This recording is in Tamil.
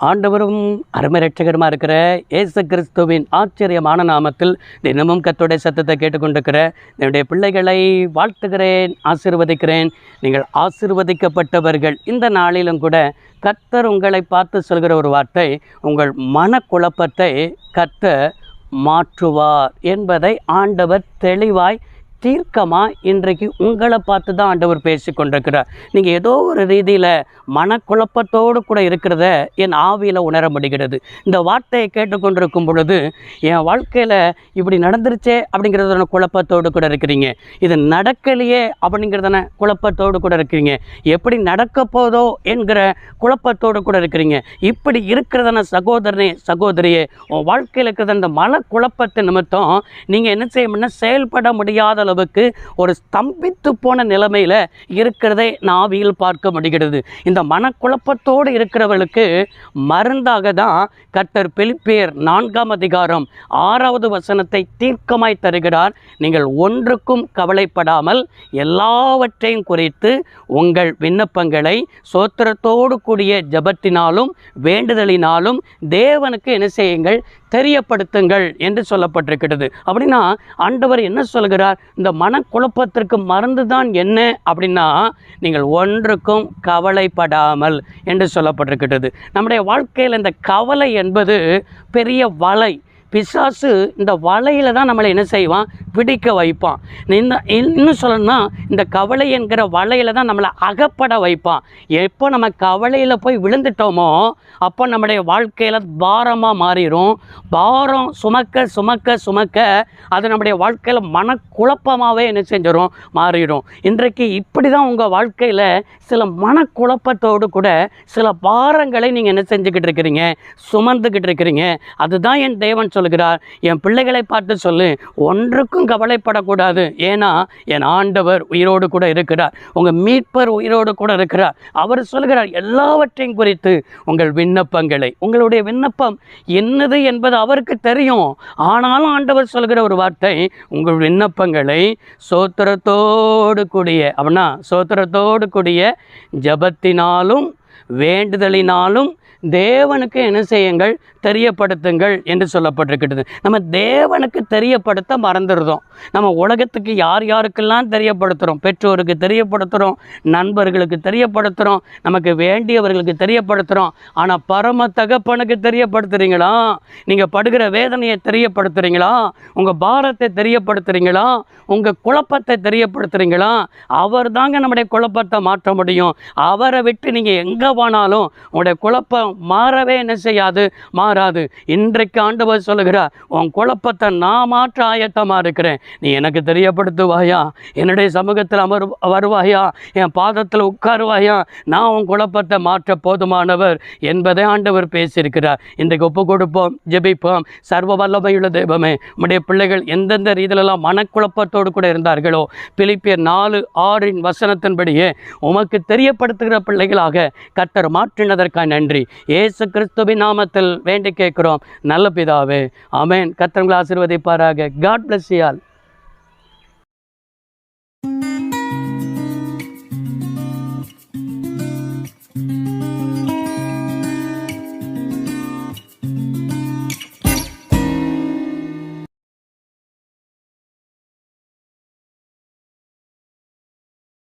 ஆண்டவரும் அருமை ரட்சகருமாக இருக்கிற இயேசு கிறிஸ்துவின் ஆச்சரியமான நாமத்தில் தினமும் கர்த்தருடைய சத்தத்தை கேட்டுக்கொண்டிருக்கிற என்னுடைய பிள்ளைகளை வாழ்த்துகிறேன், ஆசீர்வதிக்கிறேன். நீங்கள் ஆசீர்வதிக்கப்பட்டவர்கள். இந்த நாளிலும் கூட கர்த்தர் உங்களை பார்த்து சொல்கிற ஒரு வார்த்தை, உங்கள் மனக்குழப்பத்தை கர்த்தர் மாற்றுவார் என்பதை ஆண்டவர் தெளிவாய் தீர்க்கமாக இன்றைக்கு உங்களை பார்த்து தான் ஆண்டவர் பேசி கொண்டிருக்கிறார். நீங்கள் ஏதோ ஒரு ரீதியில் மனக்குழப்பத்தோடு கூட இருக்கிறத என் ஆவியில் உணர முடிகிறது. இந்த வார்த்தையை கேட்டுக்கொண்டிருக்கும் பொழுது என் வாழ்க்கையில் இப்படி நடந்துருச்சே அப்படிங்கிறதான குழப்பத்தோடு கூட இருக்கிறீங்க, இது நடக்கலையே அப்படிங்கிறதான குழப்பத்தோடு கூட இருக்கிறீங்க, எப்படி நடக்க போதோ என்கிற குழப்பத்தோடு கூட இருக்கிறீங்க. இப்படி இருக்கிறதான சகோதரனே சகோதரியே, உன் வாழ்க்கையில் இருக்கிறத அந்த மனக்குழப்பத்தை நிமித்தம் நீங்கள் என்ன செய்யணும்னா செயல்பட முடியாத அளவுக்கு ஒரு ஸ்தம்பித்து போன நிலைமையில் இருக்கிறதை நாவியில் பார்க்க முடிகிறது. இந்த மனக்குழப்பத்தோடு இருக்கிறவர்களுக்கு மருந்தாக தான் கர்த்தர் பிலிப்பியர் 4:6 தீர்க்கமாய் தருகிறார். நீங்கள் ஒன்றுக்கும் கவலைப்படாமல் எல்லாவற்றையும் குறித்து உங்கள் விண்ணப்பங்களை சோத்திரத்தோடு கூடிய ஜெபத்தினாலும் வேண்டுதலினாலும் தேவனுக்கு என்ன செய்யுங்கள், தெரியப்படுத்துங்கள் என்று சொல்லப்பட்டிருக்கிறது. அப்படின்னா ஆண்டவர் என்ன சொல்கிறார்? இந்த மனக்குழப்பத்திற்கு மருந்து தான் என்ன அப்படின்னா, நீங்கள் ஒன்றுக்கும் கவலைப்படாமல் என்று சொல்லப்பட்டிருக்கிறது. நம்முடைய வாழ்க்கையில் இந்த கவலை என்பது பெரிய வலை. பிசாசு இந்த வலையில் தான் நம்மளை என்ன செய்வான், பிடிக்க வைப்பான். இன்னும் சொல்லணும்னா இந்த கவலை என்கிற வலையில் தான் நம்மளை அகப்பட வைப்பான். எப்போ நம்ம கவலையில் போய் விழுந்துட்டோமோ அப்போ நம்முடைய வாழ்க்கையில் பாரமாக மாறிடும். பாரம் சுமக்க சுமக்க சுமக்க அது நம்முடைய வாழ்க்கையில் மனக்குழப்பமாகவே என்ன செஞ்சிடும், மாறிடும். இன்றைக்கு இப்படி தான் உங்கள் வாழ்க்கையில் சில மனக்குழப்பத்தோடு கூட சில பாரங்களை நீங்கள் என்ன செஞ்சுக்கிட்டு இருக்கிறீங்க, சுமந்துக்கிட்டு இருக்கிறீங்க. அதுதான் என் தேவன் சொல்கிறார், என் பிள்ளைகளை பார்த்து சொல்லு, ஒன்றுக்கும் கவலைப்படக்கூடாது. ஏன்னா என் ஆண்டவர் உயிரோடு கூட இருக்கிறார், உங்கள் மீட்பர் உயிரோடு கூட இருக்கிறார். அவர் சொல்கிறார், எல்லாவற்றையும் குறித்து உங்கள் விண்ணப்பங்களை, உங்களுடைய விண்ணப்பம் என்னது என்பது அவருக்கு தெரியும். ஆனாலும் ஆண்டவர் சொல்கிற ஒரு வார்த்தை, உங்கள் விண்ணப்பங்களை சோத்திரத்தோடு கூடிய, அப்படின்னா சோத்திரத்தோடு கூடிய ஜெபத்தினாலும் வேண்டுதலினாலும் தேவனுக்கு என்ன செய்யுங்கள், தெரியப்படுத்துங்கள் என்று சொல்லப்பட்டிருக்கிறது. நம்ம தேவனுக்கு தெரியப்படுத்த மறந்துடுறோம். நம்ம உலகத்துக்கு யார் யாருக்கெல்லாம் தெரியப்படுத்துகிறோம், பெற்றோருக்கு தெரியப்படுத்துகிறோம், நண்பர்களுக்கு தெரியப்படுத்துகிறோம், நமக்கு வேண்டியவர்களுக்கு தெரியப்படுத்துகிறோம். ஆனால் பரம தகப்பனுக்கு தெரியப்படுத்துகிறீங்களா? நீங்கள் படுகிற வேதனையை தெரியப்படுத்துகிறீங்களா? உங்கள் பாரத்தை தெரியப்படுத்துகிறீங்களா? உங்கள் குழப்பத்தை தெரியப்படுத்துகிறீங்களா? அவர் தாங்க நம்முடைய குழப்பத்தை மாற்ற முடியும். அவரை விட்டு நீங்கள் எங்கே போனாலும் உங்களுடைய குழப்பம் மாறவே என்ன செய்யாது, மாறாது. இன்றைக்கு ஆண்டவர் சொல்லுகிறார், உன் குழப்பத்தை நான் மாற்ற ஆயத்தமாக இருக்கிறேன், நீ எனக்கு தெரியப்படுத்துவாயா, என்னுடைய சமூகத்தில் வருவாயா, என் பாதத்தில் உட்காருவாயா, நான் உன் குழப்பத்தை மாற்ற போதுமானவர் என்பதை ஆண்டவர் பேசியிருக்கிறார். இன்றைக்கு ஒப்பு கொடுப்போம், ஜெபிப்போம். சர்வ வல்லமையுள்ள தெய்வமே, உம்முடைய பிள்ளைகள் எந்தெந்த ரீதியிலெல்லாம் மனக்குழப்பத்தோடு கூட இருந்தார்களோ, பிலிப்பியர் 4:6 உமக்கு தெரியப்படுத்துகிற பிள்ளைகளாக கர்த்தர் மாற்றினதற்காக நன்றி. இயேசு கிறிஸ்துவின் நாமத்தில் வேண்டி கேட்கிறோம் நல்ல பிதாவே, ஆமென். கர்த்தர் உங்களை ஆசீர்வதிப்பாராக. God bless you all.